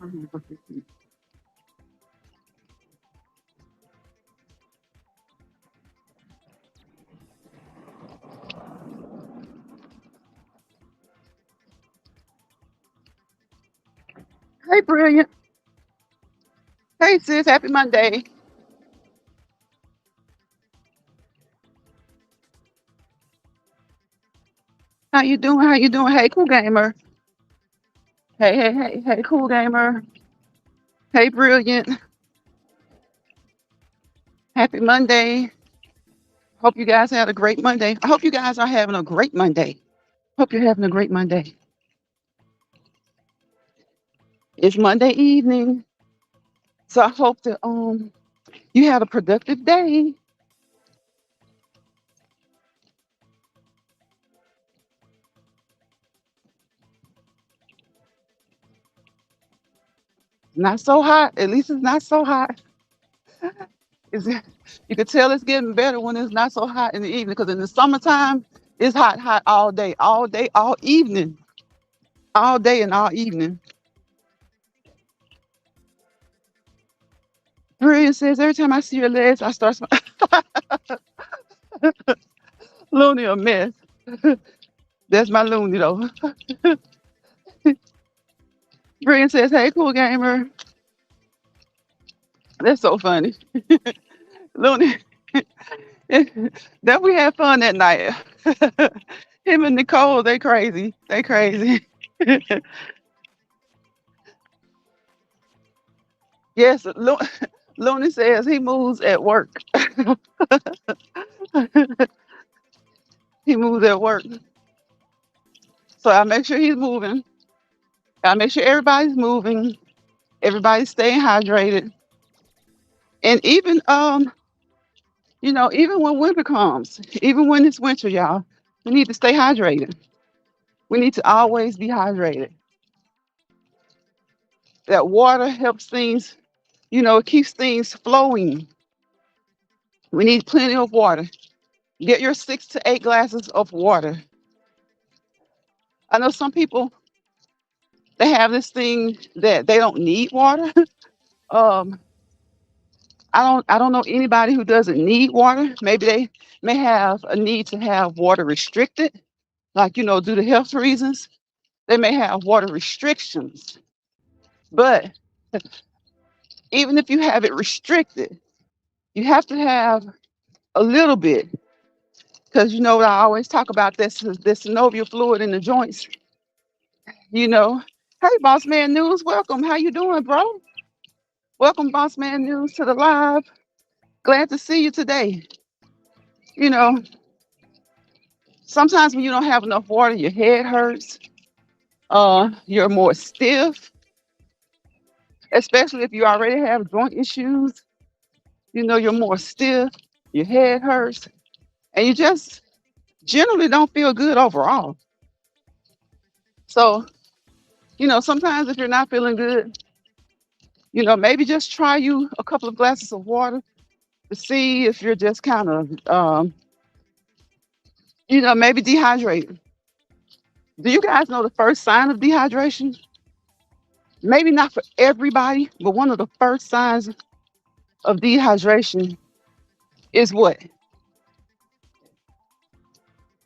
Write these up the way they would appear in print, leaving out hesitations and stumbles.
Hey, Brilliant. Hey, sis. Happy Monday. How you doing? How you doing? Hey, Cool Gamer. Hey, hey, hey, hey, Cool Gamer. Hey, Brilliant. Happy Monday. Hope you guys had a great Monday. I hope you guys are having a great Monday. Hope you're having a great Monday. It's Monday evening, so I hope that you had a productive day. Not so hot. At least it's not so hot. It's, you can tell it's getting better when it's not so hot in the evening. Because in the summertime, it's hot, hot all day, all evening, all day and all evening. Brilliant says every time I see your legs, I start Looney a mess. That's my Looney though. Brilliant says, "Hey, cool gamer." That's so funny, Looney. That we had fun that night. Him and Nicole, they crazy. They crazy. Yes, Looney says he moves at work. He moves at work. So I make sure he's moving. I make sure everybody's moving. Everybody's staying hydrated. And even even when winter comes, even when it's winter, y'all, we need to stay hydrated. We need to always be hydrated. That water helps things, it keeps things flowing. We need plenty of water. Get your 6 to 8 glasses of water. I know some people, they have this thing that they don't need water. um, I don't know anybody who doesn't need water. Maybe they may have a need to have water restricted, like due to health reasons. They may have water restrictions. But even if you have it restricted, you have to have a little bit, because what I always talk about, this synovial fluid in the joints. You know, hey, Boss Man News, welcome. How you doing, bro? Welcome, Boss Man News, to the live. Glad to see you today. You know, Sometimes when you don't have enough water, your head hurts. You're more stiff, especially if you already have joint issues. You're more stiff. Your head hurts, and you just generally don't feel good overall. So, sometimes if you're not feeling good, maybe just try you a couple of glasses of water to see if you're just kind of, maybe dehydrated. Do you guys know the first sign of dehydration? Maybe not for everybody, but one of the first signs of dehydration is what?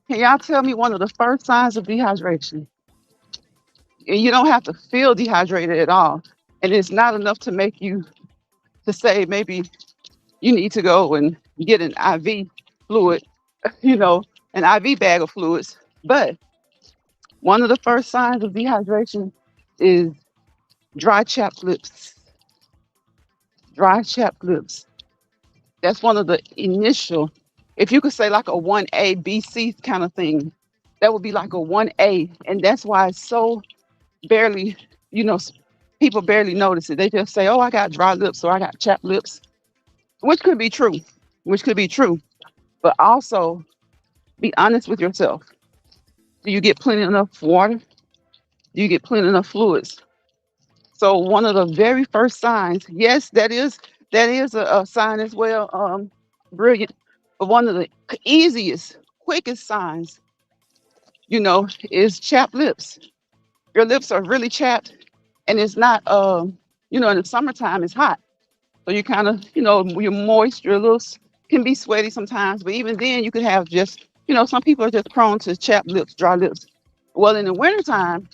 Can y'all tell me one of the first signs of dehydration? And you don't have to feel dehydrated at all. And it's not enough to make you to say maybe you need to go and get an IV fluid, you know, an IV bag of fluids. But one of the first signs of dehydration is dry chapped lips. Dry chapped lips. That's one of the initial, if you could say like a 1A, BC kind of thing, that would be like a 1A. And that's why it's so barely, you know, s- people barely notice it. They just say, oh, I got dry lips or I got chapped lips, which could be true, which could be true. But also be honest with yourself. Do you get plenty enough water? Do you get plenty enough fluids? So one of the very first signs, yes, that is a sign as well. Brilliant. But one of the easiest, quickest signs, is chapped lips. Your lips are really chapped. And it's not, in the summertime it's hot, so you kind of, you're moist, you're a little, can be sweaty sometimes, but even then you could have just, some people are just prone to chapped lips, dry lips. Well, in the wintertime,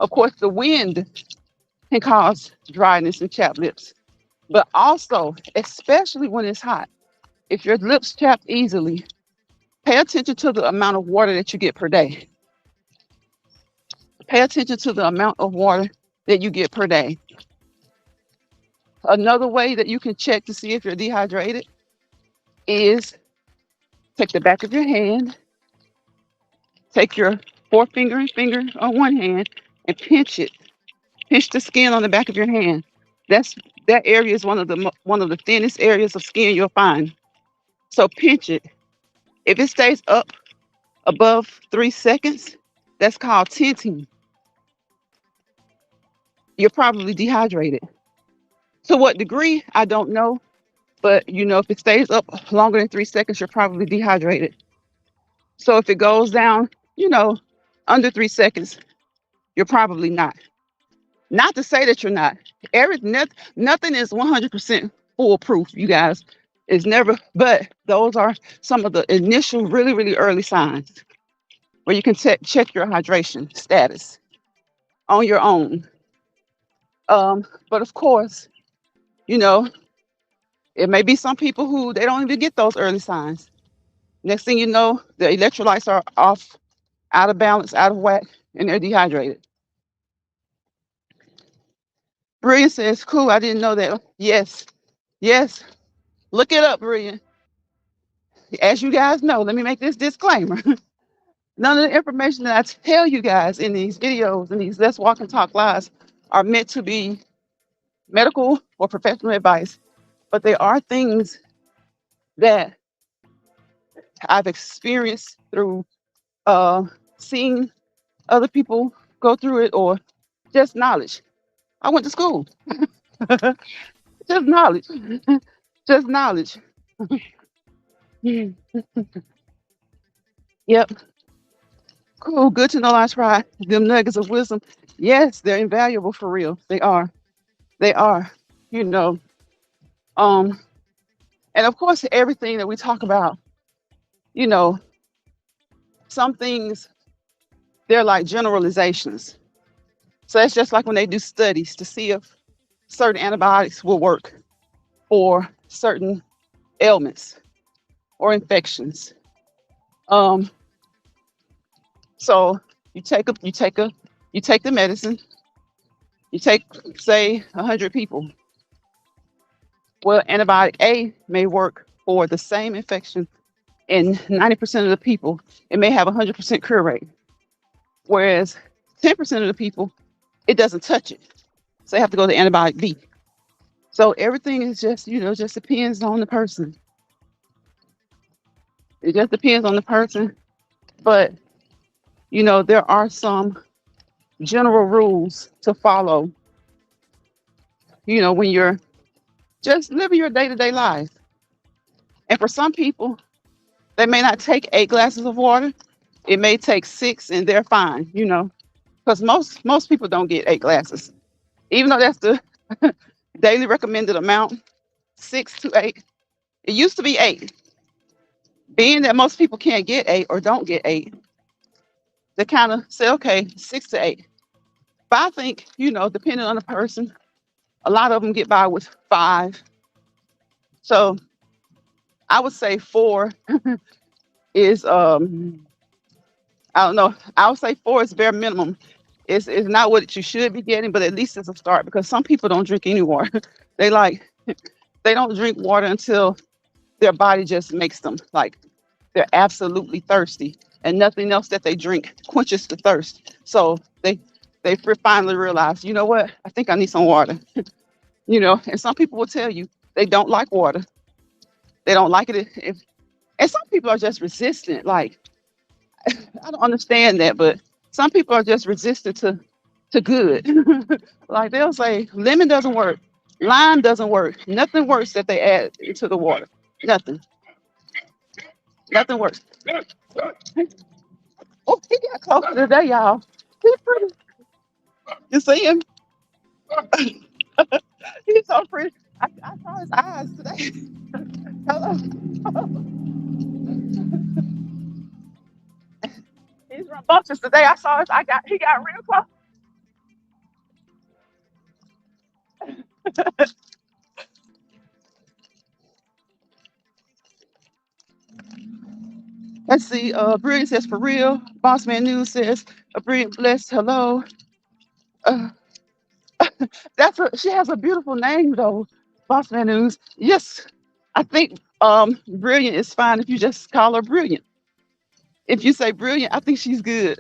of course, the wind can cause dryness and chapped lips, but also, especially when it's hot, if your lips chap easily, pay attention to the amount of water that you get per day. Pay attention to the amount of water that you get per day. Another way that you can check to see if you're dehydrated is take the back of your hand, take your forefinger and finger on one hand, and pinch it. Pinch the skin on the back of your hand. That's that area is one of the thinnest areas of skin you'll find. So pinch it. If it stays up above 3 seconds, that's called tenting. You're probably dehydrated. To what degree, I don't know. But if it stays up longer than 3 seconds, you're probably dehydrated. So if it goes down, you know, under 3 seconds, you're probably not. Not to say that you're not. Nothing is 100% foolproof, you guys. It's never, but those are some of the initial, really, really early signs where you can check your hydration status on your own. But of course, you know, it may be some people who they don't even get those early signs. Next thing you know, the electrolytes are off, out of balance, out of whack, and they're dehydrated. Brilliant says, cool, I didn't know that. Yes, yes. Look it up, Brilliant. As you guys know, let me make this disclaimer. None of the information that I tell you guys in these videos and these Let's Walk and Talk lives are meant to be medical or professional advice, but they are things that I've experienced through seeing other people go through it or just knowledge. I went to school. Just knowledge. Just knowledge. Yep. Cool. Good to know, I try. Them nuggets of wisdom. Yes, they're invaluable for real. They are. They are. You know. Um, and of course, everything that we talk about, you know, some things they're like generalizations. So it's just like when they do studies to see if certain antibiotics will work for certain ailments or infections. Um, so you take the medicine, you take say 100 people. Well, antibiotic A may work for the same infection in 90% of the people. It may have a 100% cure rate, whereas 10% of the people it doesn't touch it. So they have to go to antibiotic B. So everything is just, just depends on the person. It just depends on the person. But, there are some general rules to follow, when you're just living your day to day life. And for some people, they may not take 8 glasses of water. It may take 6 and they're fine, because most people don't get 8 glasses, even though that's the daily recommended amount, 6 to 8. It used to be 8. Being that most people can't get 8 or don't get 8, they kind of say, okay, 6 to 8. But I think, depending on the person, a lot of them get by with 5. So I would say 4 is, I don't know, I would say 4 is bare minimum. It's not what you should be getting, but at least it's a start because some people don't drink any water. They they don't drink water until their body just makes them like they're absolutely thirsty and nothing else that they drink quenches the thirst. So they finally realize, you know what? I think I need some water. And some people will tell you they don't like water. They don't like it and some people are just resistant. Like I don't understand that, but some people are just resistant to good. Like they'll say lemon doesn't work, lime doesn't work, nothing works that they add into the water. Nothing. Nothing works. Oh, he got closer today, y'all. He's pretty. You see him? He's so pretty. I saw his eyes today. Hello. He's rambunctious today. I saw his. He got real close. Let's see. Brilliant says for real. Boss Man News says a brilliant blessed hello. Uh, she has a beautiful name though. Boss Man News. Yes, I think brilliant is fine if you just call her brilliant. If you say brilliant, I think she's good.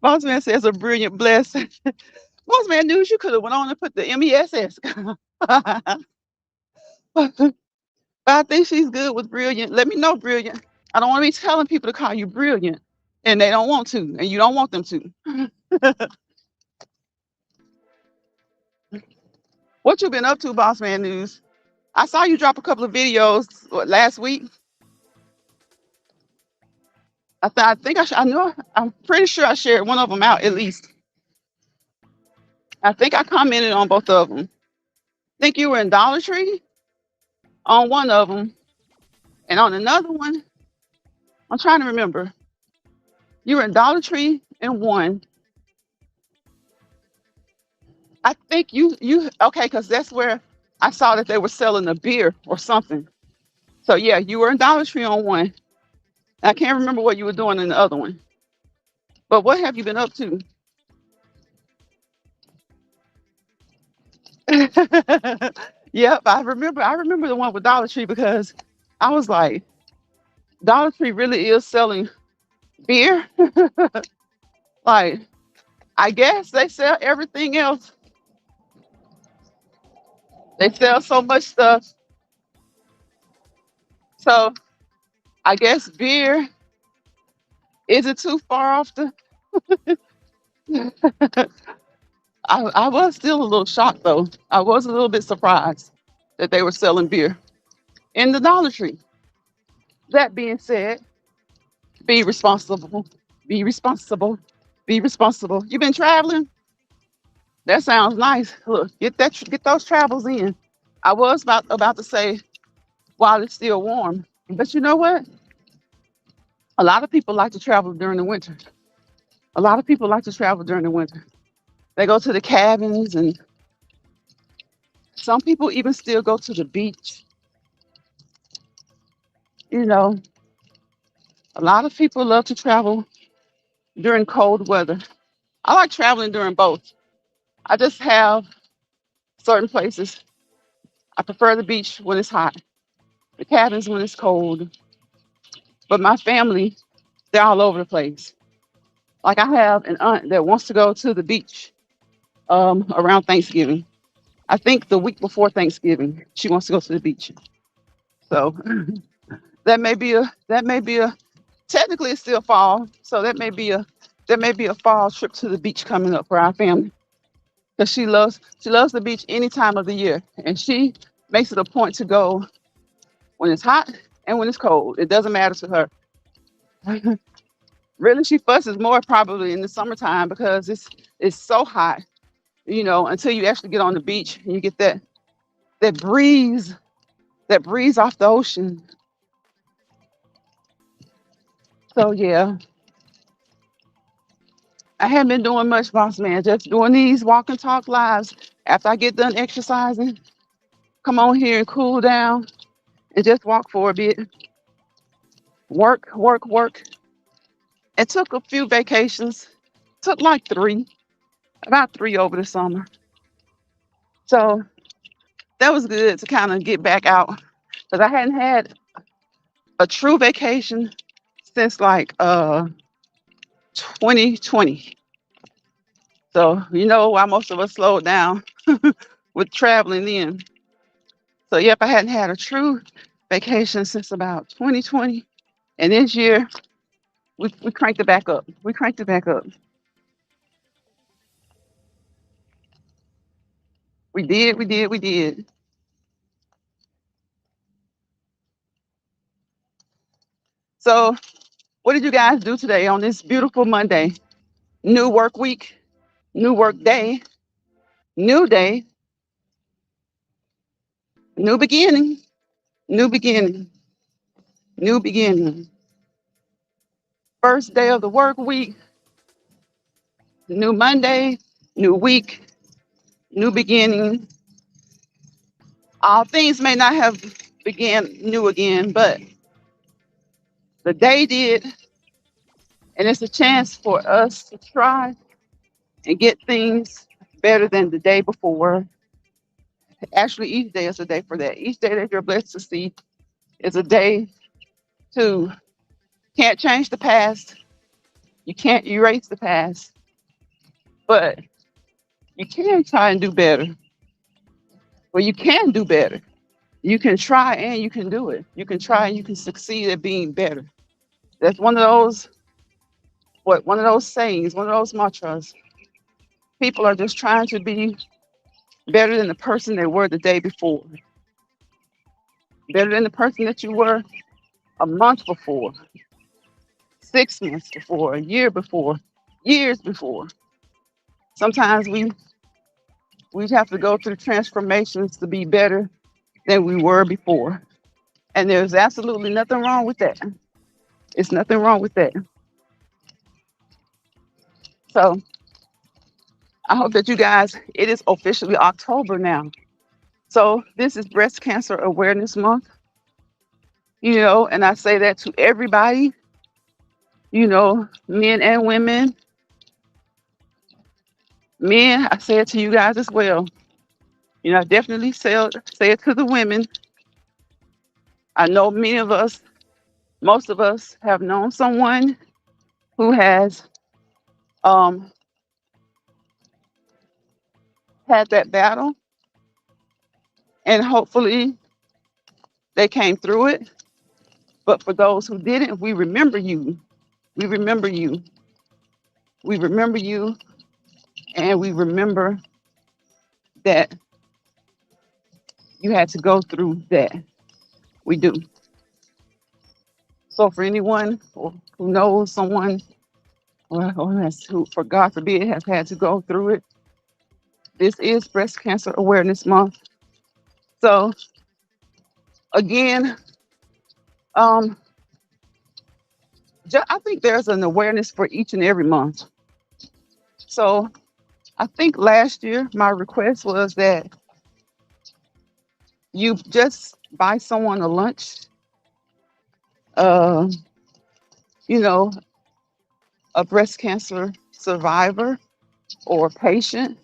Boss Man says a brilliant bless. Boss Man News, you could have went on and put the MESS. But I think she's good with brilliant. Let me know, brilliant. I don't want to be telling people to call you brilliant, and they don't want to, and you don't want them to. What you been up to, Boss Man News? I saw you drop a couple of videos last week. I think I know. I'm pretty sure I shared one of them out at least. I think I commented on both of them. Think you were in Dollar Tree on one of them, and on another one, I'm trying to remember. You were in Dollar Tree in one. I think you okay because that's where I saw that they were selling a beer or something. So yeah, you were in Dollar Tree on one. I can't remember what you were doing in the other one. But what have you been up to? Yep, I remember. I remember the one with Dollar Tree because I was like, Dollar Tree really is selling beer. Like, I guess they sell everything else. They sell so much stuff. So I guess beer isn't too far off the. I was still a little shocked though. I was a little bit surprised that they were selling beer in the Dollar Tree. That being said, be responsible. Be responsible. Be responsible. You been traveling? That sounds nice. Look, get those travels in. I was about to say while it's still warm, but you know what? A lot of people like to travel during the winter. A lot of people like to travel during the winter. They go to the cabins, and some people even still go to the beach. You know, a lot of people love to travel during cold weather. I like traveling during both. I just have certain places. I prefer the beach when it's hot, the cabins when it's cold. But my family, they're all over the place. Like I have an aunt that wants to go to the beach around Thanksgiving. I think the week before Thanksgiving, she wants to go to the beach. So that may be a technically it's still fall. So that may be a fall trip to the beach coming up for our family. Because she loves the beach any time of the year. And she makes it a point to go when it's hot and when it's cold. It doesn't matter to her. Really, she fusses more probably in the summertime because it's so hot, until you actually get on the beach and you get that breeze, that breeze off the ocean. So yeah, I haven't been doing much, boss man. Just doing these walk and talk lives. After I get done exercising, come on here and cool down and just walk for a bit. Work, work, work. It took a few vacations. Took like three, about three over the summer. So that was good to kind of get back out because I hadn't had a true vacation since like 2020. So you know why most of us slowed down with traveling then. So yep, I hadn't had a true vacation since about 2020. And this year we cranked it back up. We cranked it back up. We did, we did, we did. So what did you guys do today on this beautiful Monday? New work week, new work day. New day, new beginning, new beginning, new beginning. First day of the work week, new Monday, new week, new beginning. All things may not have began new again, but the day did, and it's a chance for us to try and get things better than the day before. Actually, each day is a day for that. Each day that you're blessed to see is a day to can't change the past. You can't erase the past, but you can try and do better. Well, you can do better. You can try and you can do it. You can try and you can succeed at being better. That's one of those sayings, one of those mantras. People are just trying to be better than the person they were the day before, better than the person that you were a month before, 6 months before, a year before, years before. Sometimes we have to go through transformations to be better than we were before. And there's absolutely nothing wrong with that. It's nothing wrong with that. So I hope that you guys, it is officially October now. So this is Breast Cancer Awareness Month, and I say that to everybody, men and women. Men, I say it to you guys as well. I definitely say it to the women. I know many of us, most of us have known someone who has um, had that battle, and hopefully they came through it. But for those who didn't, we remember you. We remember you. We remember you, and we remember that you had to go through that. We do. So for anyone who knows someone who, for God forbid, has had to go through it, this is Breast Cancer Awareness Month. So again, um, I think there's an awareness for each and every month. So I think last year my request was that you just buy someone a lunch, uh, you know, a breast cancer survivor or patient,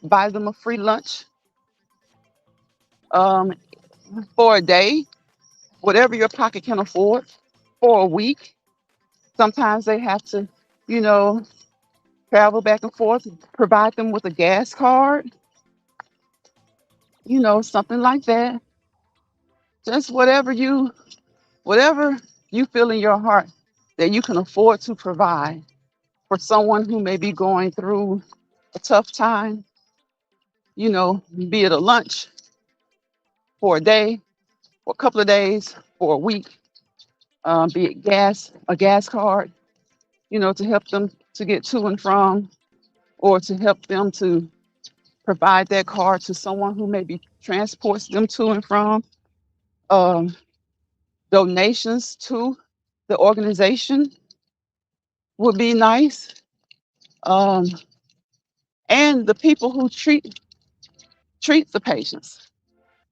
buy them a free lunch um, for a day, whatever your pocket can afford, for a week. Sometimes they have to, you know, travel back and forth, provide them with a gas card, something like that. Just whatever you feel in your heart that you can afford to provide for someone who may be going through a tough time, be it a lunch for a day, for a couple of days, for a week, be it a gas card, to help them to get to and from, or to help them to provide that card to someone who maybe transports them to and from. Um, Donations to the organization would be nice. Um, and the people who treat the patients,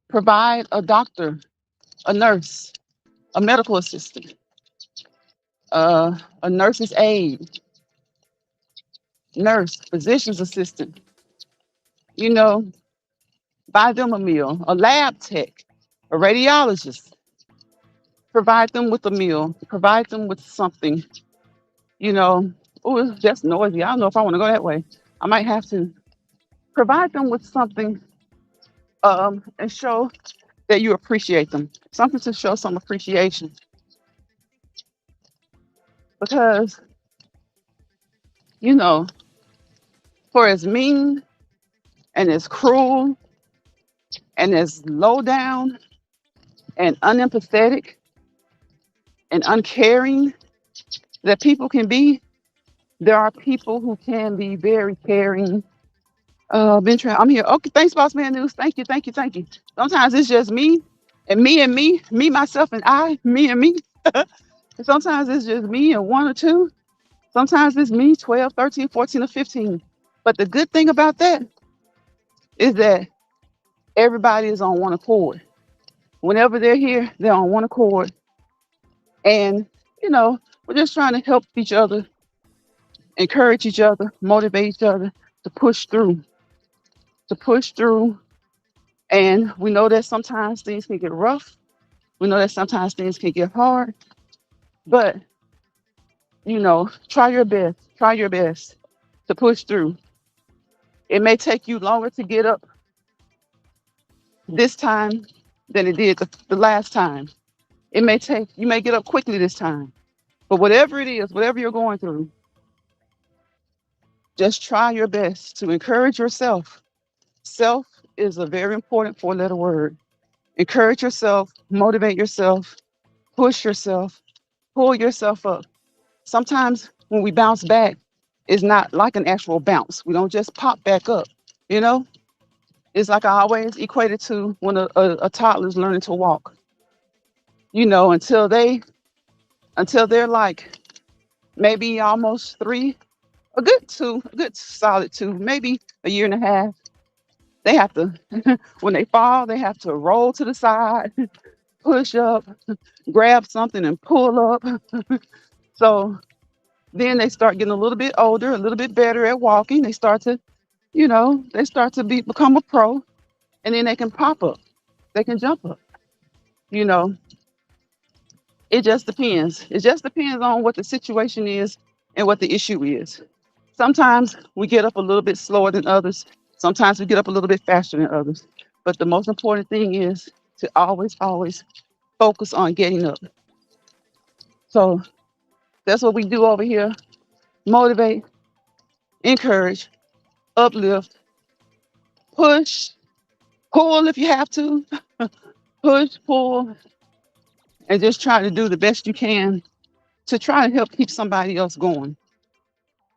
provide a doctor, a nurse, a medical assistant, a nurse's aide, nurse, physician's assistant, you know, buy them a meal, a lab tech, a radiologist, provide them with a meal, provide them with something, you know. Oh, it's just noisy. I don't know if I want to go that way. I might have to provide them with something, and show that you appreciate them, something to show some appreciation. Because, you know, for as mean and as cruel and as low down and unempathetic and uncaring that people can be, there are people who can be very caring I'm here. Okay, thanks, Boss Man News. Thank you, thank you, thank you. Sometimes it's just me and me and me, myself and I, me and me. And sometimes it's just me and one or two. Sometimes it's me, 12, 13, 14, or 15. But the good thing about that is that everybody is on one accord. Whenever they're here, they're on one accord. And, you know, we're just trying to help each other, encourage each other, motivate each other to push through, to push through. And we know that sometimes things can get rough. We know that sometimes things can get hard. But, try your best to push through. It may take you longer to get up this time than it did the last time. You may get up quickly this time. But whatever it is, whatever you're going through, just try your best to encourage yourself. Self is a very important four-letter word. Encourage yourself, motivate yourself, push yourself, pull yourself up. Sometimes when we bounce back, it's not like an actual bounce. We don't just pop back up, you know? It's like I always equate it to when a toddler is learning to walk. Until they're like maybe almost 3, a good solid 2, maybe a year and a half. They have to, when they fall, they have to roll to the side, push up, grab something and pull up. So then they start getting a little bit older, a little bit better at walking. They start to become a pro, and then they can pop up, they can jump up. You know, it just depends. It just depends on what the situation is and what the issue is. Sometimes we get up a little bit slower than others. Sometimes we get up a little bit faster than others. But the most important thing is to always, always focus on getting up. So that's what we do over here: motivate, encourage, uplift, push, pull if you have to, push, pull, and just try to do the best you can to try to help keep somebody else going.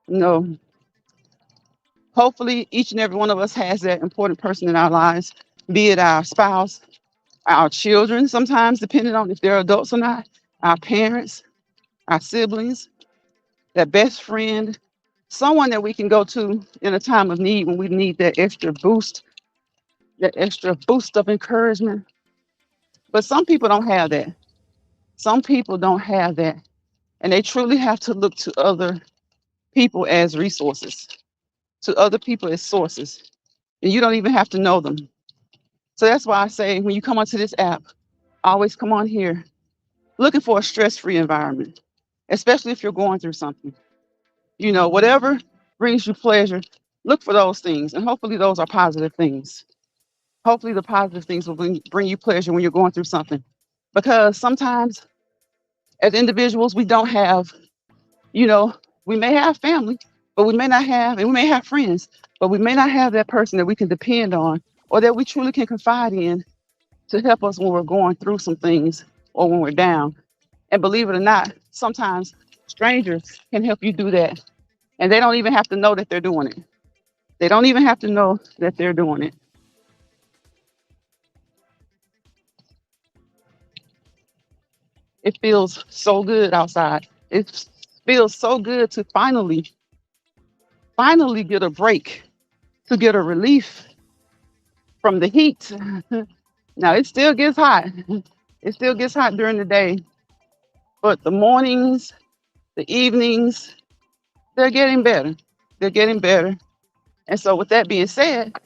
You know, hopefully each and every one of us has that important person in our lives, be it our spouse, our children, sometimes depending on if they're adults or not, our parents, our siblings, that best friend, someone that we can go to in a time of need when we need that extra boost of encouragement. But some people don't have that. Some people don't have that. And they truly have to look to other people as resources, to other people as sources. And you don't even have to know them. So that's why I say when you come onto this app, always come on here looking for a stress-free environment, especially if you're going through something. Whatever brings you pleasure, look for those things. And hopefully those are positive things. Hopefully the positive things will bring you pleasure when you're going through something. Because sometimes as individuals, we don't have, you know, we may have family, but we may not have, and we may have friends, but we may not have that person that we can depend on or that we truly can confide in to help us when we're going through some things or when we're down. And believe it or not, sometimes strangers can help you do that. And they don't even have to know that they're doing it. They don't even have to know that they're doing it. It feels so good outside. It feels so good to finally get a break, to get a relief from the heat. Now it still gets hot. It still gets hot during the day, but the mornings, the evenings, they're getting better. They're getting better. And so, with that being said,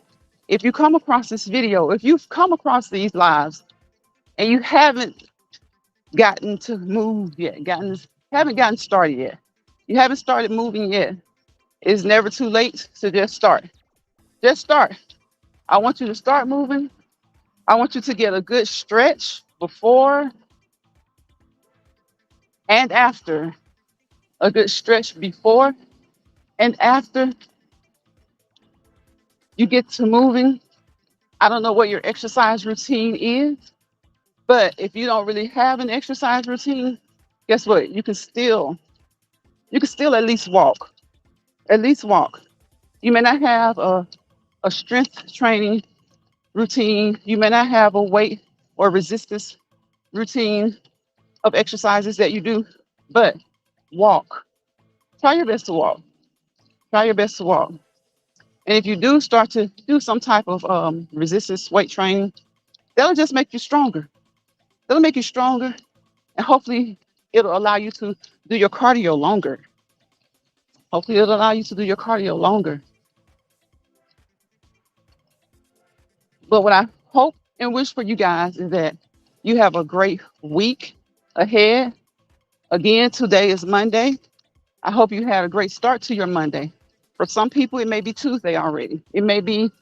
if you come across this video, if you've come across these lives and you haven't gotten to move yet, haven't gotten started yet, you haven't started moving yet, it's never too late to just start. Just start. I want you to start moving. I want you to get a good stretch before and after, a good stretch before and after you get to moving. I don't know what your exercise routine is, but if you don't really have an exercise routine, guess what? You can still at least walk. At least walk. You may not have a strength training routine. You may not have a weight or resistance routine of exercises that you do, but walk. Try your best to walk. Try your best to walk. And if you do start to do some type of resistance weight training, that'll just make you stronger. That'll make you stronger, and hopefully, it'll allow you to do your cardio longer. Hopefully, it'll allow you to do your cardio longer. But what I hope and wish for you guys is that you have a great week ahead. Again, today is Monday. I hope you had a great start to your Monday. For some people, it may be Tuesday already. It may be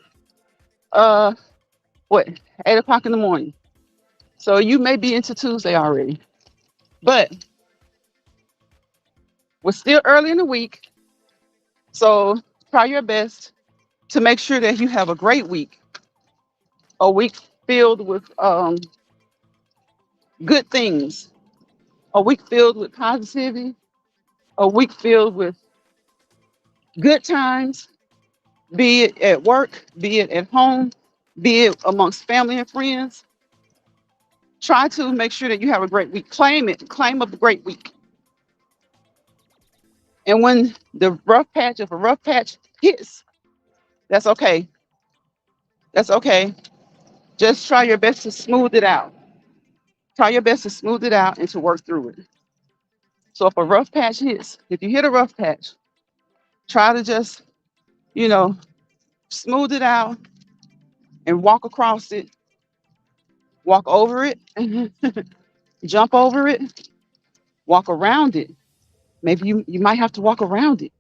uh what 8 o'clock in the morning. So you may be into Tuesday already. But we're still early in the week. So try your best to make sure that you have a great week, a week filled with good things, a week filled with positivity, a week filled with good times, be it at work, be it at home, be it amongst family and friends. Try to make sure that you have a great week. Claim it, claim a great week. And when the rough patch, if a rough patch hits, that's okay. That's okay. Just try your best to smooth it out. Try your best to smooth it out and to work through it. So if a rough patch hits, if you hit a rough patch, try to just, you know, smooth it out and walk across it, walk over it, jump over it, walk around it. Maybe you might have to walk around it.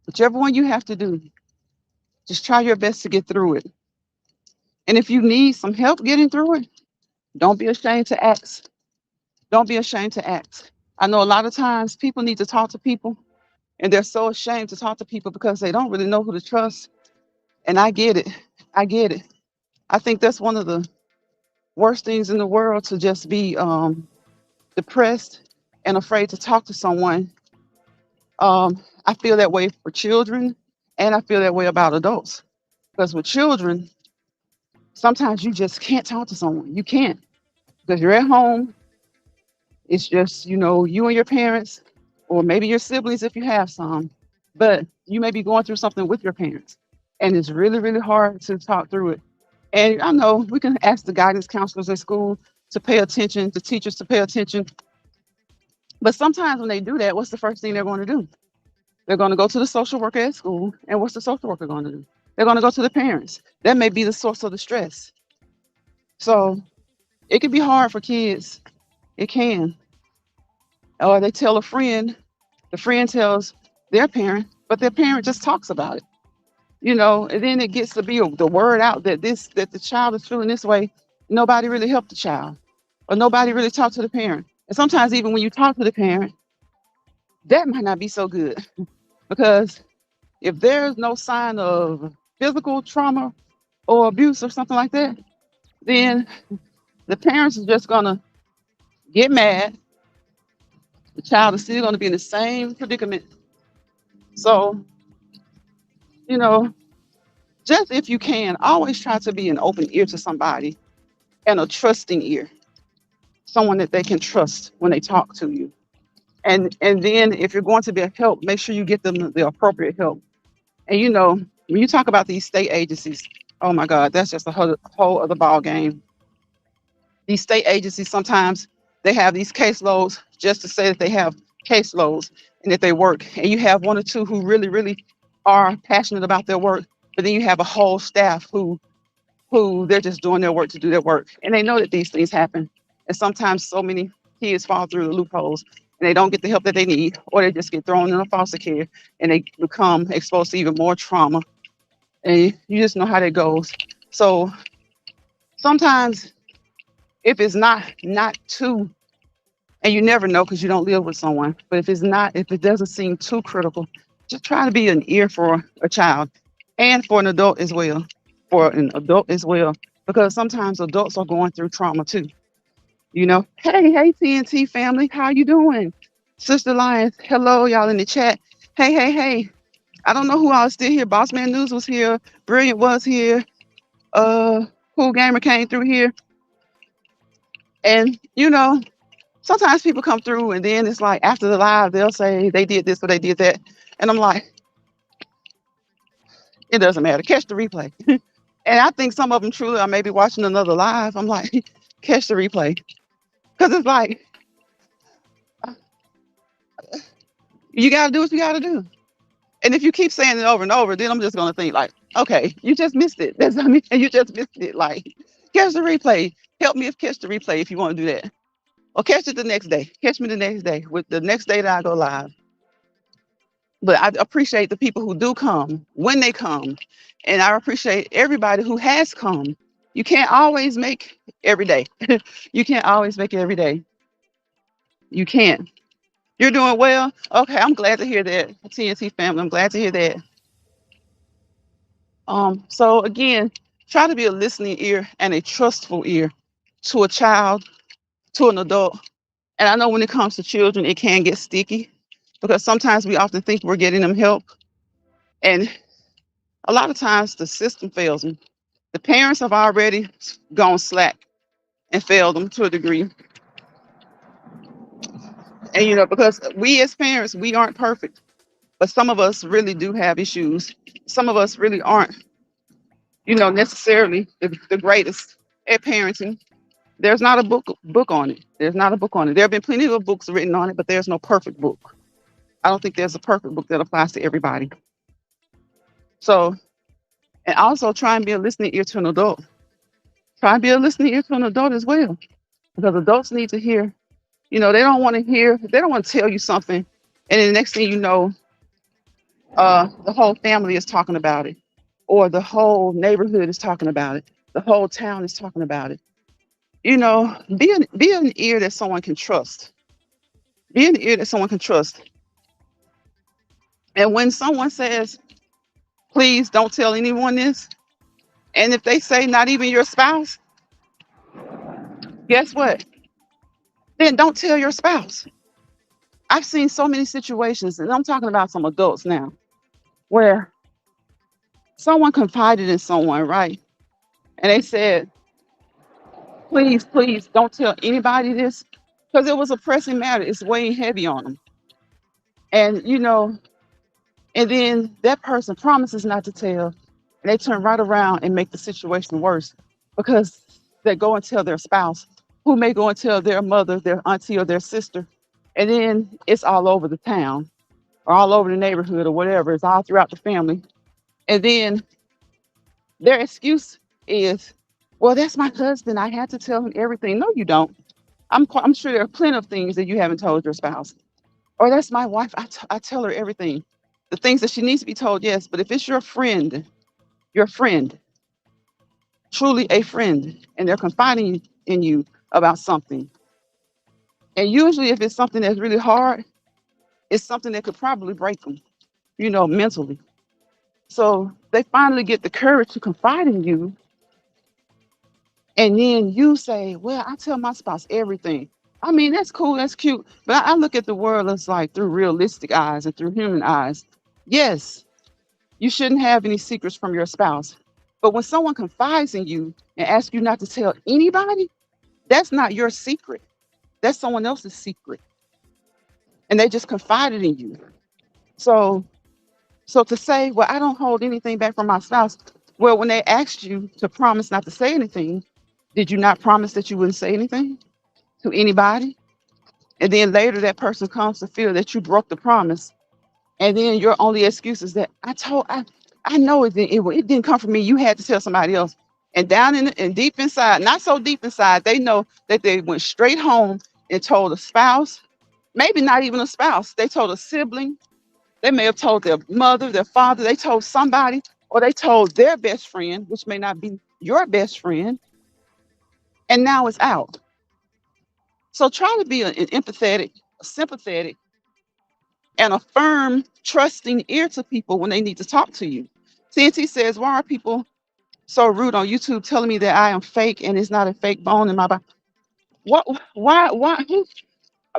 Whichever one you have to do, just try your best to get through it. And if you need some help getting through it, don't be ashamed to ask. Don't be ashamed to ask. I know a lot of times people need to talk to people and they're so ashamed to talk to people because they don't really know who to trust. And I get it. I get it. I think that's one of the worst things in the world, to just be depressed and afraid to talk to someone. I feel that way for children, and I feel that way about adults. Because with children, sometimes you just can't talk to someone. You can't, because you're at home. It's just, you and your parents, or maybe your siblings if you have some, but you may be going through something with your parents. And it's really, really hard to talk through it. And I know we can ask the guidance counselors at school to pay attention, the teachers to pay attention. But sometimes when they do that, what's the first thing they're going to do? They're going to go to the social worker at school. And what's the social worker going to do? They're going to go to the parents. That may be the source of the stress. So it can be hard for kids. It can. Or they tell a friend, the friend tells their parent, but their parent just talks about it. And then it gets to be the word out that the child is feeling this way. Nobody really helped the child, or nobody really talked to the parent. And sometimes even when you talk to the parent, that might not be so good, because if there's no sign of physical trauma or abuse or something like that, then the parents are just gonna get mad. The child is still gonna be in the same predicament. So, you know, just if you can, always try to be an open ear to somebody, and a trusting ear, someone that they can trust when they talk to you. And then if you're going to be a help, make sure you get them the appropriate help. And when you talk about these state agencies, oh my God, that's just a whole other ball game. These state agencies, sometimes they have these caseloads just to say that they have caseloads and that they work. And you have one or two who really, really are passionate about their work, but then you have a whole staff who they're just doing their work to do their work. And they know that these things happen. And sometimes so many kids fall through the loopholes and they don't get the help that they need, or they just get thrown in a foster care and they become exposed to even more trauma. And you just know how that goes. So sometimes if it's not too, and you never know because you don't live with someone, but if it doesn't seem too critical, just try to be an ear for a child and for an adult as well. Because sometimes adults are going through trauma too. Hey, TNT family, how you doing? Sister Lions, hello, y'all in the chat. Hey, hey, hey. I don't know who else still here. Boss Man News was here. Brilliant was here. Uh, Cool Gamer came through here. And sometimes people come through and then it's like after the live, they'll say they did this or they did that. And I'm like, it doesn't matter. Catch the replay. And I think some of them truly are maybe watching another live. I'm like, catch the replay. Because it's like, you got to do what you got to do. And if you keep saying it over and over, then I'm just going to think like, okay, you just missed it. That's, I mean, you just missed it. Like, catch the replay. Help me if catch the replay if you want to do that. Or catch it the next day. Catch me the next day with the next day that I go live. But I appreciate the people who do come when they come. And I appreciate everybody who has come. You can't always make every day. You can't always make it every day. You can't. You're doing well. Okay, I'm glad to hear that. TNT family, I'm glad to hear that. So again, try to be a listening ear and a trustful ear to a child, to an adult. And I know when it comes to children, it can get sticky because sometimes we often think we're getting them help. And a lot of times the system fails them. The parents have already gone slack and failed them to a degree. And because we as parents, we aren't perfect, but some of us really do have issues. Some of us really aren't, necessarily the greatest at parenting. There's not a book on it. There's not a book on it. There have been plenty of books written on it, but there's no perfect book. I don't think there's a perfect book that applies to everybody. So, and also try and be a listening ear to an adult. Try and be a listening ear to an adult as well, because adults need to hear. They don't want to hear. They don't want to tell you something, and then the next thing you know, the whole family is talking about it, or the whole neighborhood is talking about it. The whole town is talking about it. Be an ear that someone can trust. Be an ear that someone can trust. And when someone says, please don't tell anyone this, and if they say not even your spouse, guess what? Then don't tell your spouse. I've seen so many situations, and I'm talking about some adults now, where someone confided in someone, right? And they said, please, please don't tell anybody this because it was a pressing matter. It's weighing heavy on them. And, and then that person promises not to tell, and they turn right around and make the situation worse because they go and tell their spouse, who may go and tell their mother, their auntie, or their sister. And then it's all over the town or all over the neighborhood or whatever. It's all throughout the family. And then their excuse is, well, that's my husband. I had to tell him everything. No, you don't. I'm sure there are plenty of things that you haven't told your spouse. Or that's my wife. I tell her everything. The things that she needs to be told, yes. But if it's your friend, truly a friend, and they're confiding in you about something, and usually if it's something that's really hard, it's something that could probably break them, mentally. So they finally get the courage to confide in you. And then you say, well, I tell my spouse everything. I mean, that's cool, that's cute. But I look at the world as like through realistic eyes and through human eyes. Yes, you shouldn't have any secrets from your spouse. But when someone confides in you and asks you not to tell anybody, that's not your secret. That's someone else's secret. And they just confided in you. So to say, well, I don't hold anything back from my spouse. Well, when they asked you to promise not to say anything, did you not promise that you wouldn't say anything to anybody? And then later that person comes to feel that you broke the promise. And then your only excuse is that I know it didn't come from me. You had to tell somebody else. And down and deep inside, not so deep inside, they know that they went straight home and told a spouse, maybe not even a spouse. They told a sibling. They may have told their mother, their father. They told somebody, or they told their best friend, which may not be your best friend. And now it's out. So try to be an empathetic, sympathetic, and a firm, trusting ear to people when they need to talk to you. TNT says, why are people so rude on YouTube telling me that I am fake and it's not a fake bone in my body? What? Why? Who?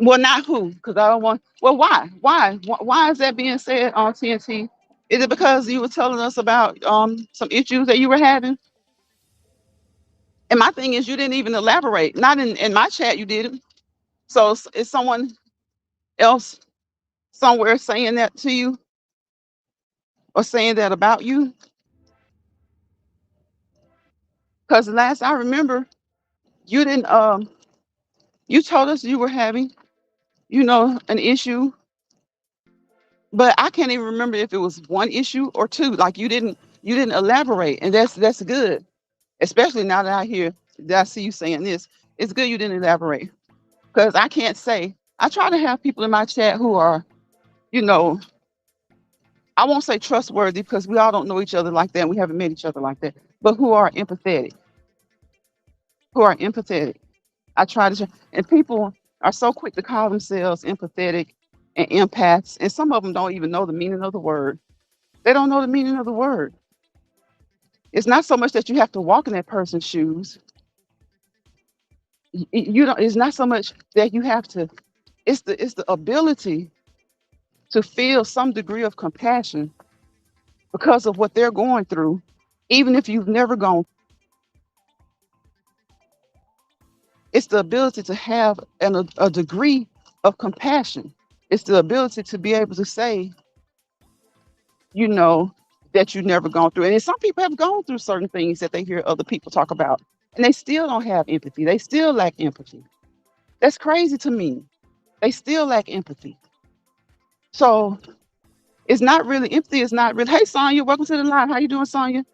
Well, not who, because I don't want. Well, why? Why is that being said on TNT? Is it because you were telling us about some issues that you were having? And my thing is, you didn't even elaborate. Not in my chat, you didn't. So is someone else somewhere saying that to you or saying that about you? Because last I remember, you didn't. You told us you were having, an issue, but I can't even remember if it was one issue or two. Like you didn't elaborate, and that's good. Especially now that I see you saying this, it's good you didn't elaborate because I can't say. I try to have people in my chat who are, you know, I won't say trustworthy because we all don't know each other like that. And we haven't met each other like that, but who are empathetic. I try to, and people are so quick to call themselves empathetic and empaths, and some of them don't even know the meaning of the word. They don't know the meaning of the word. It's not so much that you have to walk in that person's shoes. You don't. It's not so much that you have to. It's the ability to feel some degree of compassion because of what they're going through, even if you've never gone. It's the ability to have a degree of compassion. It's the ability to be able to say, you know, that you've never gone through. And then some people have gone through certain things that they hear other people talk about, and they still don't have empathy. They still lack empathy. That's crazy to me. They still lack empathy. So it's not really empathy. Is not really. Hey, Sonya, welcome to the line. How you doing, Sonya?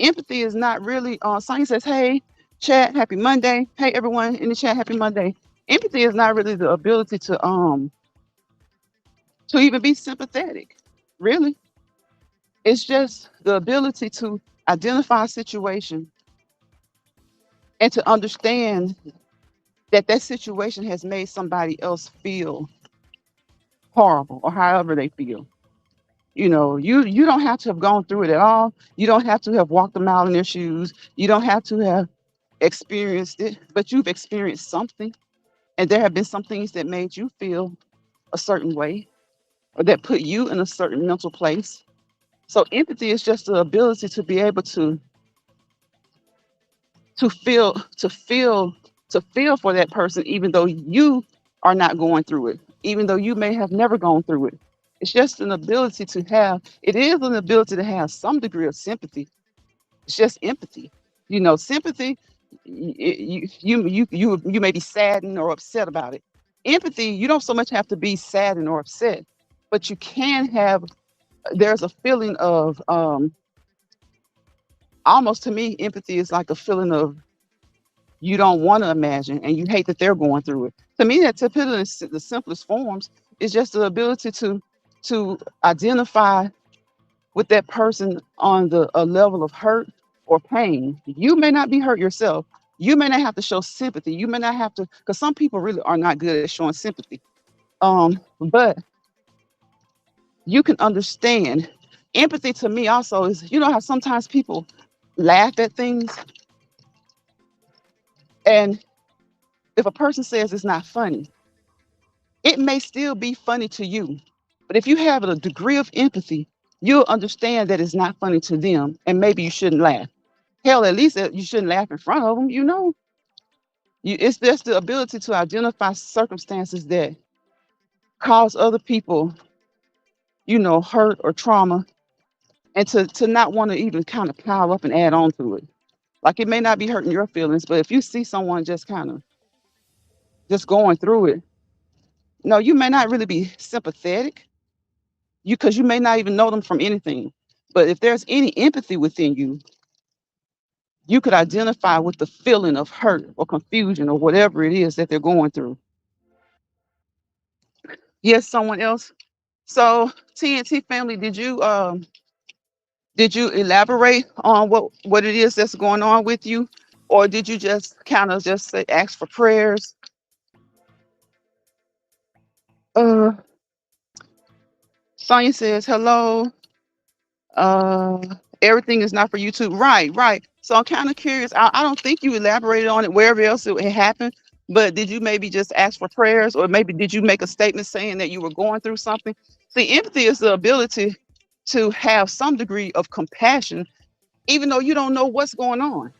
Empathy is not really. Sonya says, "Hey, chat, happy Monday. Hey, everyone in the chat, happy Monday." Empathy is not really the ability to even be sympathetic. Really, it's just the ability to identify a situation and to understand that that situation has made somebody else feel horrible or however they feel. You don't have to have gone through it at all. You don't have to have walked a mile in their shoes. You don't have to have experienced it, but you've experienced something, and there have been some things that made you feel a certain way or that put you in a certain mental place. So empathy is just the ability to be able to feel to feel to feel for that person, even though you are not going through it, even though you may have never gone through it. It's just an ability to have. It is an ability to have some degree of sympathy. It's just empathy. Sympathy. You may be saddened or upset about it. Empathy, you don't so much have to be saddened or upset, but you can have. There's a feeling of almost, to me, empathy is like a feeling of you don't want to imagine and you hate that they're going through it. To me, that to put it in the simplest forms is just the ability to identify with that person on the a level of hurt or pain. You may not be hurt yourself. You may not have to show sympathy. You may not have to, because some people really are not good at showing sympathy. But you can understand. Empathy to me also is, how sometimes people laugh at things, and if a person says it's not funny, it may still be funny to you. But if you have a degree of empathy, you'll understand that it's not funny to them, and maybe you shouldn't laugh. Hell, at least you shouldn't laugh in front of them. It's just the ability to identify circumstances that cause other people, hurt or trauma, and to not want to even kind of pile up and add on to it. Like, it may not be hurting your feelings, but if you see someone just kind of just going through it, no, you may not really be sympathetic, because you may not even know them from anything. But if there's any empathy within you, you could identify with the feeling of hurt or confusion or whatever it is that they're going through. Yes, someone else. So, TNT family, did you elaborate on what it is that's going on with you, or did you just kind of just say ask for prayers? Uh, Sonya says hello. Uh, Everything is not for YouTube. Right, right. So I'm kind of curious. I don't think you elaborated on it wherever else it had happened, but did you maybe just ask for prayers, or maybe did you make a statement saying that you were going through something? See, empathy is the ability to have some degree of compassion, even though you don't know what's going on.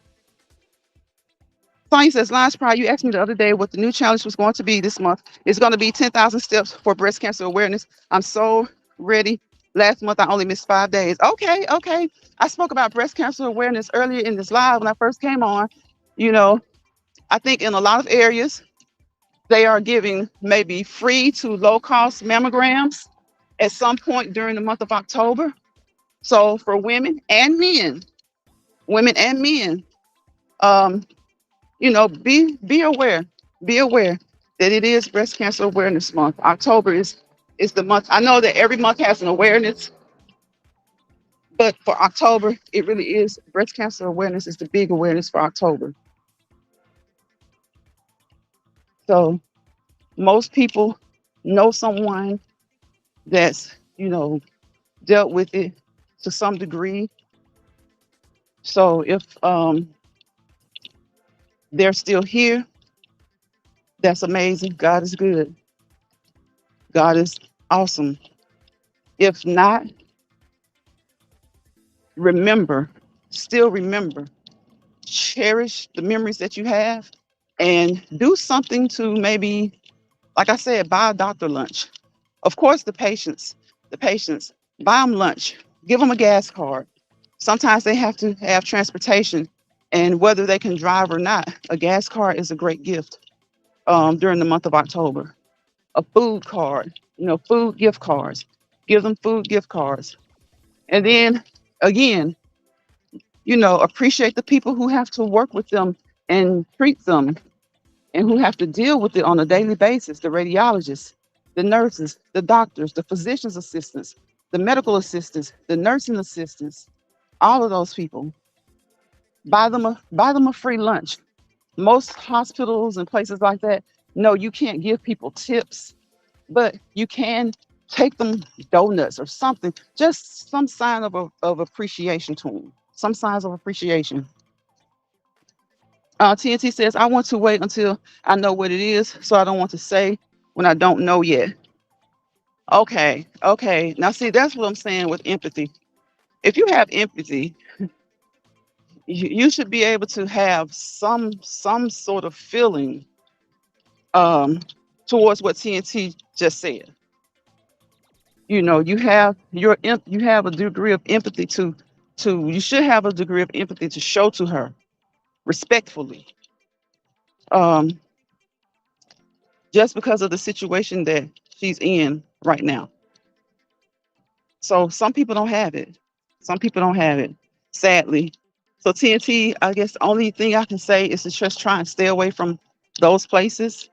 Sonya says, Lines Pride, you asked me the other day what the new challenge was going to be this month. It's going to be 10,000 steps for breast cancer awareness. I'm so ready. Last month, I only missed 5 days. Okay, okay. I spoke about breast cancer awareness earlier in this live when I first came on. You know, I think in a lot of areas, they are giving maybe free to low cost mammograms at some point during the month of October. So for women and men, um, be aware, be aware that it is Breast Cancer Awareness Month. October is the month. I know that every month has an awareness, but for October, it really is breast cancer awareness is the big awareness for October. So most people know someone that's dealt with it to some degree. So if they're still here, that's amazing. God is good. God is awesome. If not, remember, still remember, cherish the memories that you have and do something to maybe, like I said, buy a doctor lunch. Of course, the patients, buy them lunch, give them a gas card. Sometimes they have to have transportation, and whether they can drive or not, a gas card is a great gift during the month of October. A food card, food gift cards. Give them food gift cards. And then again, appreciate the people who have to work with them and treat them and who have to deal with it on a daily basis, the radiologists, the nurses, the doctors, the physician's assistants, the medical assistants, the nursing assistants, all of those people. Buy them a free lunch. Most hospitals and places like that, no, you can't give people tips, but you can take them donuts or something, just some sign of appreciation to them, some signs of appreciation. TNT says, I want to wait until I know what it is, so I don't want to say when I don't know yet. Okay, okay. Now, see, that's what I'm saying with empathy. If you have empathy, you should be able to have some sort of feeling um, towards what TNT just said. You have a degree of empathy to you should have a degree of empathy to show to her respectfully. Um, just because of the situation that she's in right now. So some people don't have it. Some people don't have it, sadly. So TNT, I guess the only thing I can say is to just try and stay away from those places.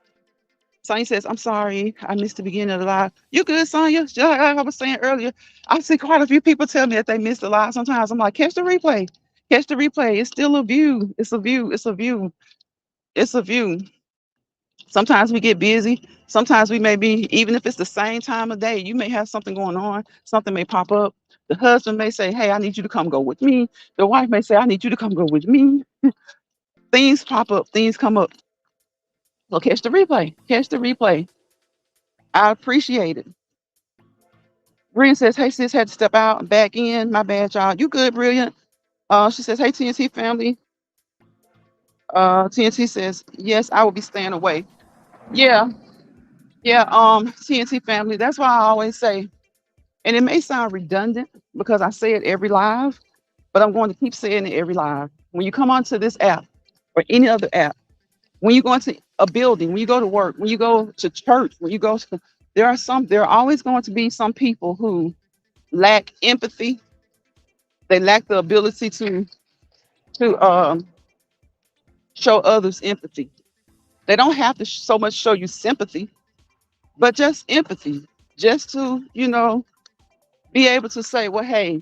Sonya says, I'm sorry, I missed the beginning of the live. You good, Sonya? Just like I was saying earlier, I see quite a few people tell me that they missed the live. Sometimes I'm like, catch the replay. Catch the replay. It's still a view. It's a view. It's a view. It's a view. Sometimes we get busy. Sometimes we may be, even if it's the same time of day, you may have something going on. Something may pop up. The husband may say, hey, I need you to come go with me. The wife may say, I need you to come go with me. Things pop up. Things come up. So catch the replay. Catch the replay. I appreciate it. Brian says, hey, sis, had to step out and back in. My bad, y'all. You good, Brilliant. She says, hey, TNT family. TNT says, yes, I will be staying away. Yeah, yeah, TNT family. That's why I always say, and it may sound redundant because I say it every live, but I'm going to keep saying it every live. When you come onto this app or any other app, when you go into a building, when you go to work, when you go to church, when you go to, there are always going to be some people who lack empathy. They lack the ability to show others empathy. They don't have to so much show you sympathy, but just empathy, just to be able to say, well, hey,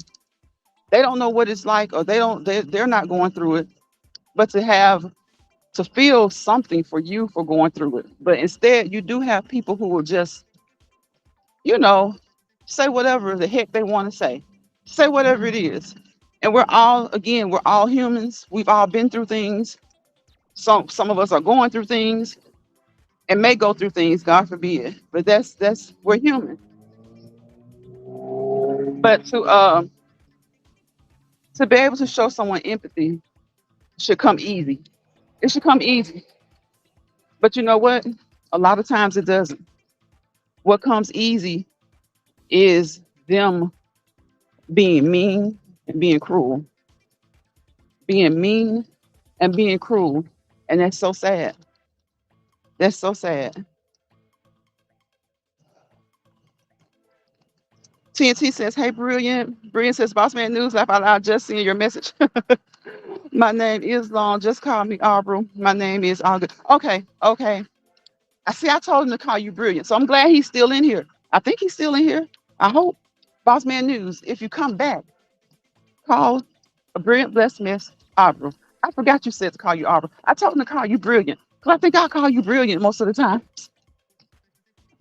they don't know what it's like, or they're not going through it, but to feel something for you for going through it. But instead, you do have people who will just, you know, say whatever the heck they want to say whatever it is. And we're all humans. We've all been through things. Some of us are going through things and may go through things, God forbid. But that's we're human. But to be able to show someone empathy should come easy. It should come easy. But you know what? A lot of times it doesn't. What comes easy is them being mean and being cruel, being mean and being cruel. And that's so sad. That's so sad. TNT says, hey, brilliant. Brilliant says, Boss Man News, laugh out loud, just seeing your message. My name is Long. Just call me Arbor. My name is August. Okay, okay. I see I told him to call you brilliant. So I'm glad he's still in here. I think he's still in here. I hope. Boss Man News, if you come back, call a brilliant blessed miss Arbor. I forgot you said to call you Arbor. I told him to call you brilliant. Because I think I call you brilliant most of the time.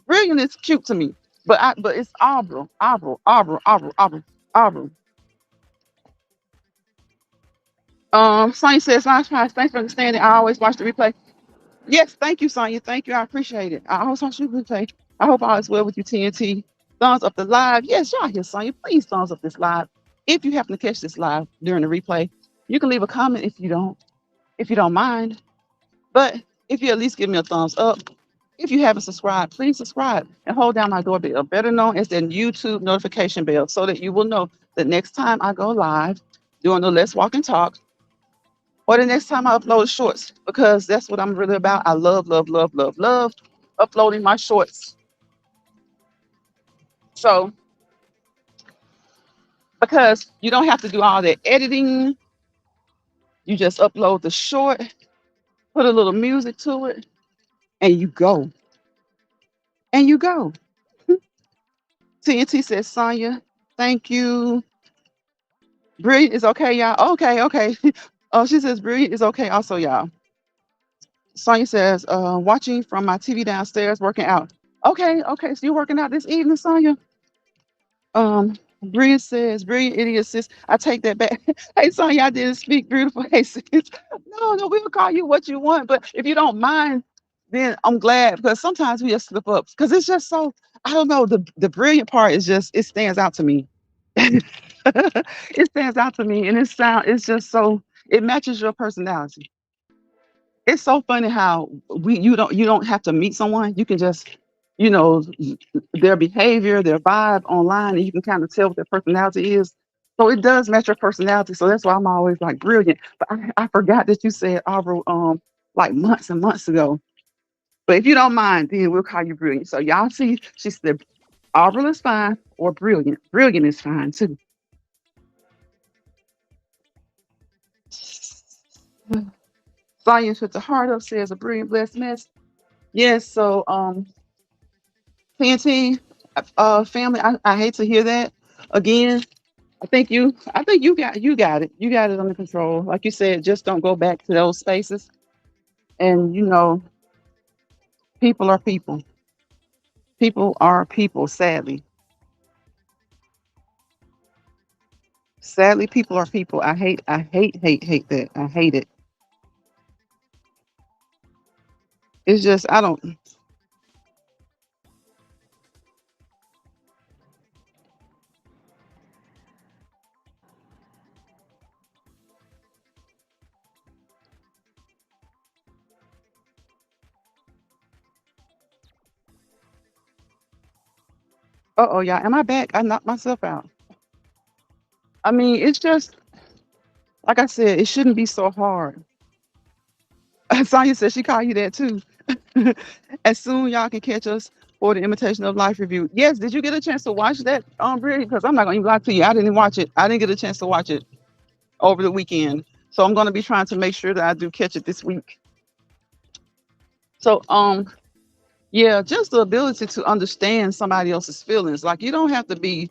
Brilliant is cute to me. But it's Arbor. Arbor. Arbor. Arbor. Arbor. Arbor. Sonya says, nice prize. Thanks for understanding. I always watch the replay. Yes, thank you, Sonya. Thank you. I appreciate it. I always watch the replay. I hope all is well with you, TNT. Thumbs up the live. Yes, y'all here, Sonya. Please thumbs up this live. If you happen to catch this live during the replay, you can leave a comment if you don't mind. But if you at least give me a thumbs up. If you haven't subscribed, please subscribe and hold down my doorbell, better known as the YouTube notification bell, so that you will know the next time I go live doing the Let's Walk and Talk, or the next time I upload shorts, because that's what I'm really about. I love, love, love, love, love uploading my shorts. So, because you don't have to do all that editing, you just upload the short, put a little music to it, and you go. And you go. TNT says, Sonya, thank you. Brilliant is okay, y'all. Okay, okay. Oh, she says brilliant is okay also, y'all. Sonya says, watching from my TV downstairs, working out. Okay, okay. So you're working out this evening, Sonya? Brilliant says, brilliant idiot sis. I take that back. Hey, Sonya, I didn't speak beautiful. Hey, sis. No, no, we'll call you what you want. But if you don't mind, then I'm glad, because sometimes we just slip up. Because it's just so, I don't know, the brilliant part is just, it stands out to me. It stands out to me, and it's just so, it matches your personality. It's so funny how you don't have to meet someone. You can just, you know, their behavior, their vibe online, and you can kind of tell what their personality is. So it does match your personality. So that's why I'm always like brilliant. But I forgot that you said Arbor like months and months ago. But if you don't mind, then we'll call you brilliant. So y'all see, she said Arbor is fine or brilliant. Brilliant is fine too. Science with the heart up says a brilliant blessed mess. Yes, so TNT family, I hate to hear that again. I think you got it. You got it under control. Like you said, just don't go back to those spaces. And you know, people are people. People are people, sadly. Sadly, people are people. I hate that. I hate it. It's just I don't. Uh-oh, y'all. Am I back? I knocked myself out. I mean, it's just like I said, it shouldn't be so hard. Sonya said she called you that too. As soon y'all can catch us for the Imitation of Life review. Yes, did you get a chance to watch that, Brie? Because I'm not gonna even lie to you. I didn't watch it. I didn't get a chance to watch it over the weekend. So I'm gonna be trying to make sure that I do catch it this week. So yeah, just the ability to understand somebody else's feelings. Like you don't have to be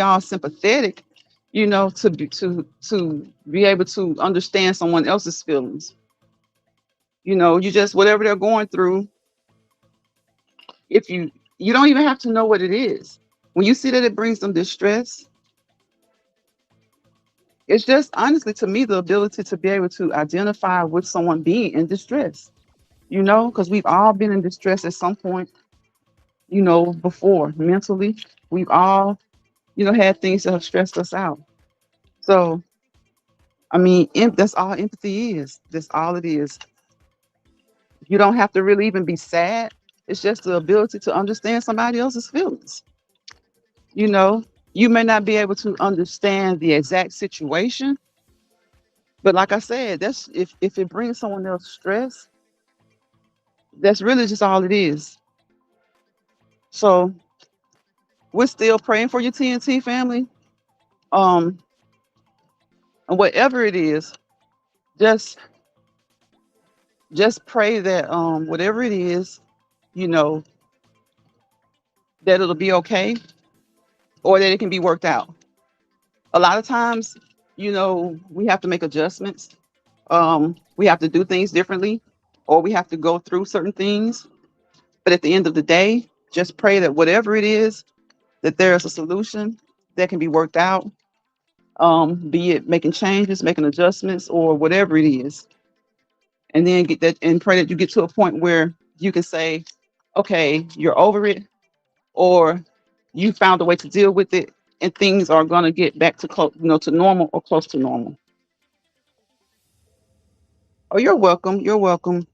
all sympathetic, to be able to understand someone else's feelings. You just whatever they're going through, if you don't even have to know what it is. When you see that it brings them distress, it's just honestly to me the ability to be able to identify with someone being in distress, because we've all been in distress at some point, before mentally. We've all had things that have stressed us out. So, I mean, that's all empathy is. That's all it is. You don't have to really even be sad. It's just the ability to understand somebody else's feelings. You know, you may not be able to understand the exact situation, but like I said, that's if it brings someone else stress, that's really just all it is. So we're still praying for your TNT family. Um, and whatever it is, just just pray that whatever it is, you know, that it'll be okay or that it can be worked out. A lot of times, we have to make adjustments. We have to do things differently, or we have to go through certain things. But at the end of the day, just pray that whatever it is, that there is a solution that can be worked out. Be it making changes, making adjustments, or whatever it is, and then get that and pray that you get to a point where you can say, okay, you're over it, or you found a way to deal with it, and things are going to get back to to normal or close to normal. Oh, you're welcome. You're welcome.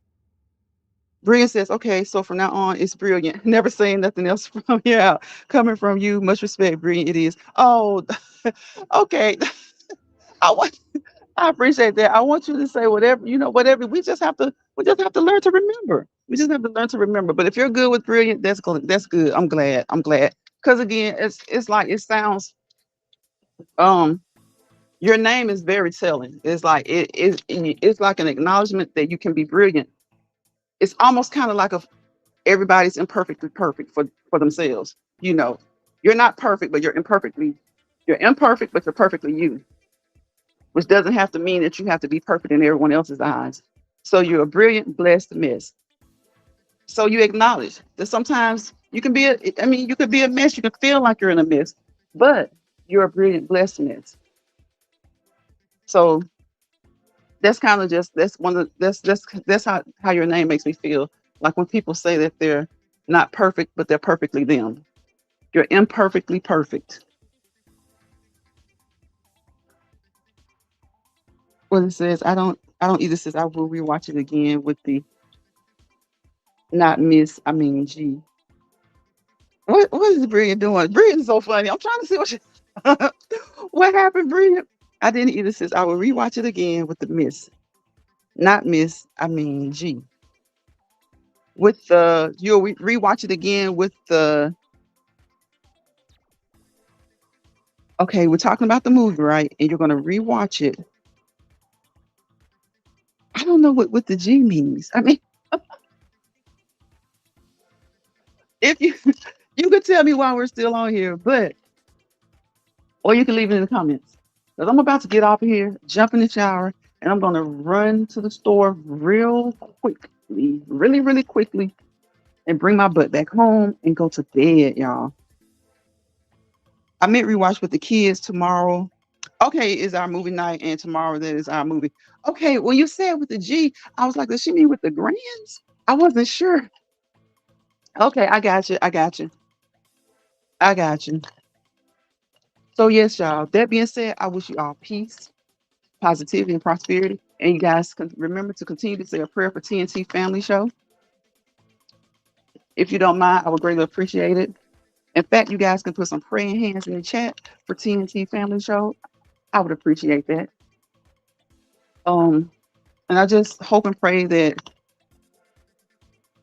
Brilliant says, okay, so from now on, it's brilliant. Never saying nothing else from here out. Coming from you, much respect, brilliant it is. Oh, okay. I want, I appreciate that. I want you to say whatever, whatever. We just have to learn to remember. We just have to learn to remember. But if you're good with brilliant, that's good. I'm glad. I'm glad. Because again, it's like it sounds. Um, your name is very telling. It's like it's like an acknowledgement that you can be brilliant. It's almost kind of like a everybody's imperfectly perfect for themselves. You know, you're not perfect, but you're imperfect, but you're perfectly you, which doesn't have to mean that you have to be perfect in everyone else's eyes. So you're a brilliant, blessed mess. So you acknowledge that sometimes you could be a mess. You can feel like you're in a mess, but you're a brilliant, blessed mess. So that's kind of just that's one of that's how your name makes me feel. Like when people say that they're not perfect, but they're perfectly them. You're imperfectly perfect. Well, it says I don't either. Says I will rewatch it again with the not miss. I mean G. What is Brilliant doing? Brilliant is so funny. I'm trying to see what what happened, Brilliant. I didn't either. Says I will rewatch it again with the miss, not miss. I mean G. With the you'll rewatch it again with the okay. We're talking about the movie, right? And you're gonna rewatch it. I don't know what the G means. I mean, if you you could tell me while we're still on here, but or you can leave it in the comments. Because I'm about to get off of here, jump in the shower, and I'm gonna run to the store real quickly, really, really quickly, and bring my butt back home and go to bed, y'all. I meant rewatch with the kids tomorrow. Okay, is our movie night, and tomorrow that is our movie. Okay, when you said with the G, I was like, does she mean with the grands? I wasn't sure. Okay, I got you. I got you. I got you. So yes, y'all. That being said, I wish you all peace, positivity, and prosperity. And you guys can remember to continue to say a prayer for TNT Family Show. If you don't mind, I would greatly appreciate it. In fact, you guys can put some praying hands in the chat for TNT Family Show. I would appreciate that. Um, and I just hope and pray that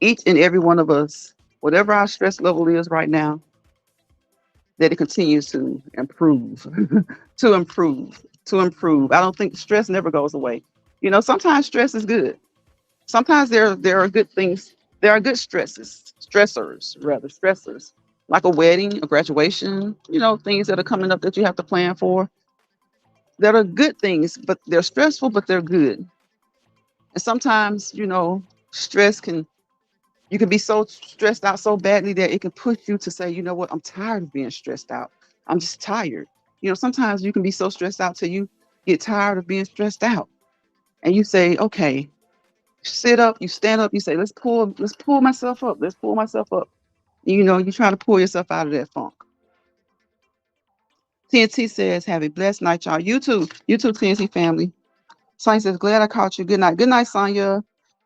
each and every one of us, whatever our stress level is right now, that it continues to improve, to improve, to improve. I don't think stress never goes away. Sometimes stress is good. Sometimes there are good things. There are good stressors, like a wedding, a graduation. Things that are coming up that you have to plan for. That are good things, but they're stressful, but they're good. And sometimes, stress can you can be so stressed out so badly that it can push you to say, you know what, I'm tired of being stressed out. I'm just tired. Sometimes you can be so stressed out till you get tired of being stressed out. And you say, okay, sit up, you stand up, you say, let's pull myself up. Let's pull myself up. You try to pull yourself out of that funk. TNT says, have a blessed night, y'all. You too, TNT family. Sonya says, glad I caught you. Good night. Good night, Sonya.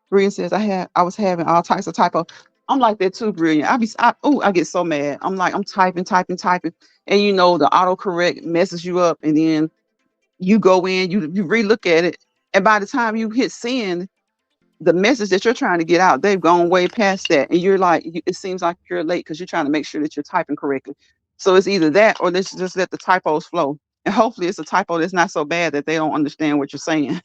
Brilliant says, I was having all types of typo. I'm like that too, Brilliant. I get so mad. I'm like, I'm typing, and the autocorrect messes you up, and then you go in, you relook at it, and by the time you hit send, the message that you're trying to get out, they've gone way past that, and you're like, it seems like you're late because you're trying to make sure that you're typing correctly. So it's either that or let's just let the typos flow, and hopefully it's a typo that's not so bad that they don't understand what you're saying.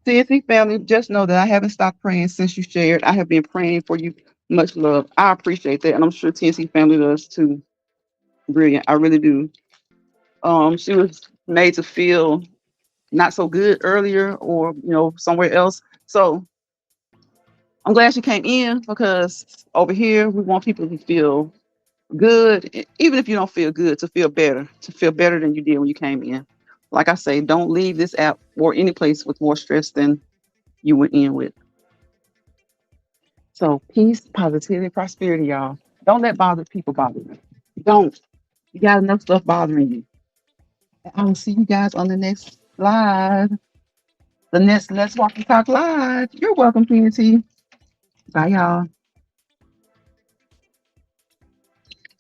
CNC family, just know that I haven't stopped praying since you shared. I have been praying for you. Much love. I appreciate that, and I'm sure TNC family does too. Brilliant. I really do. She was made to feel not so good earlier, or somewhere else. So I'm glad she came in, because over here we want people to feel good, even if you don't feel good, to feel better than you did when you came in. Like I say, don't leave this app or any place with more stress than you went in with. So peace, positivity, prosperity, y'all. Don't let bothered people bother you. Don't. You got enough stuff bothering you. I will see you guys on the next live. The next Let's Walk and Talk live. You're welcome, PNT. Bye, y'all.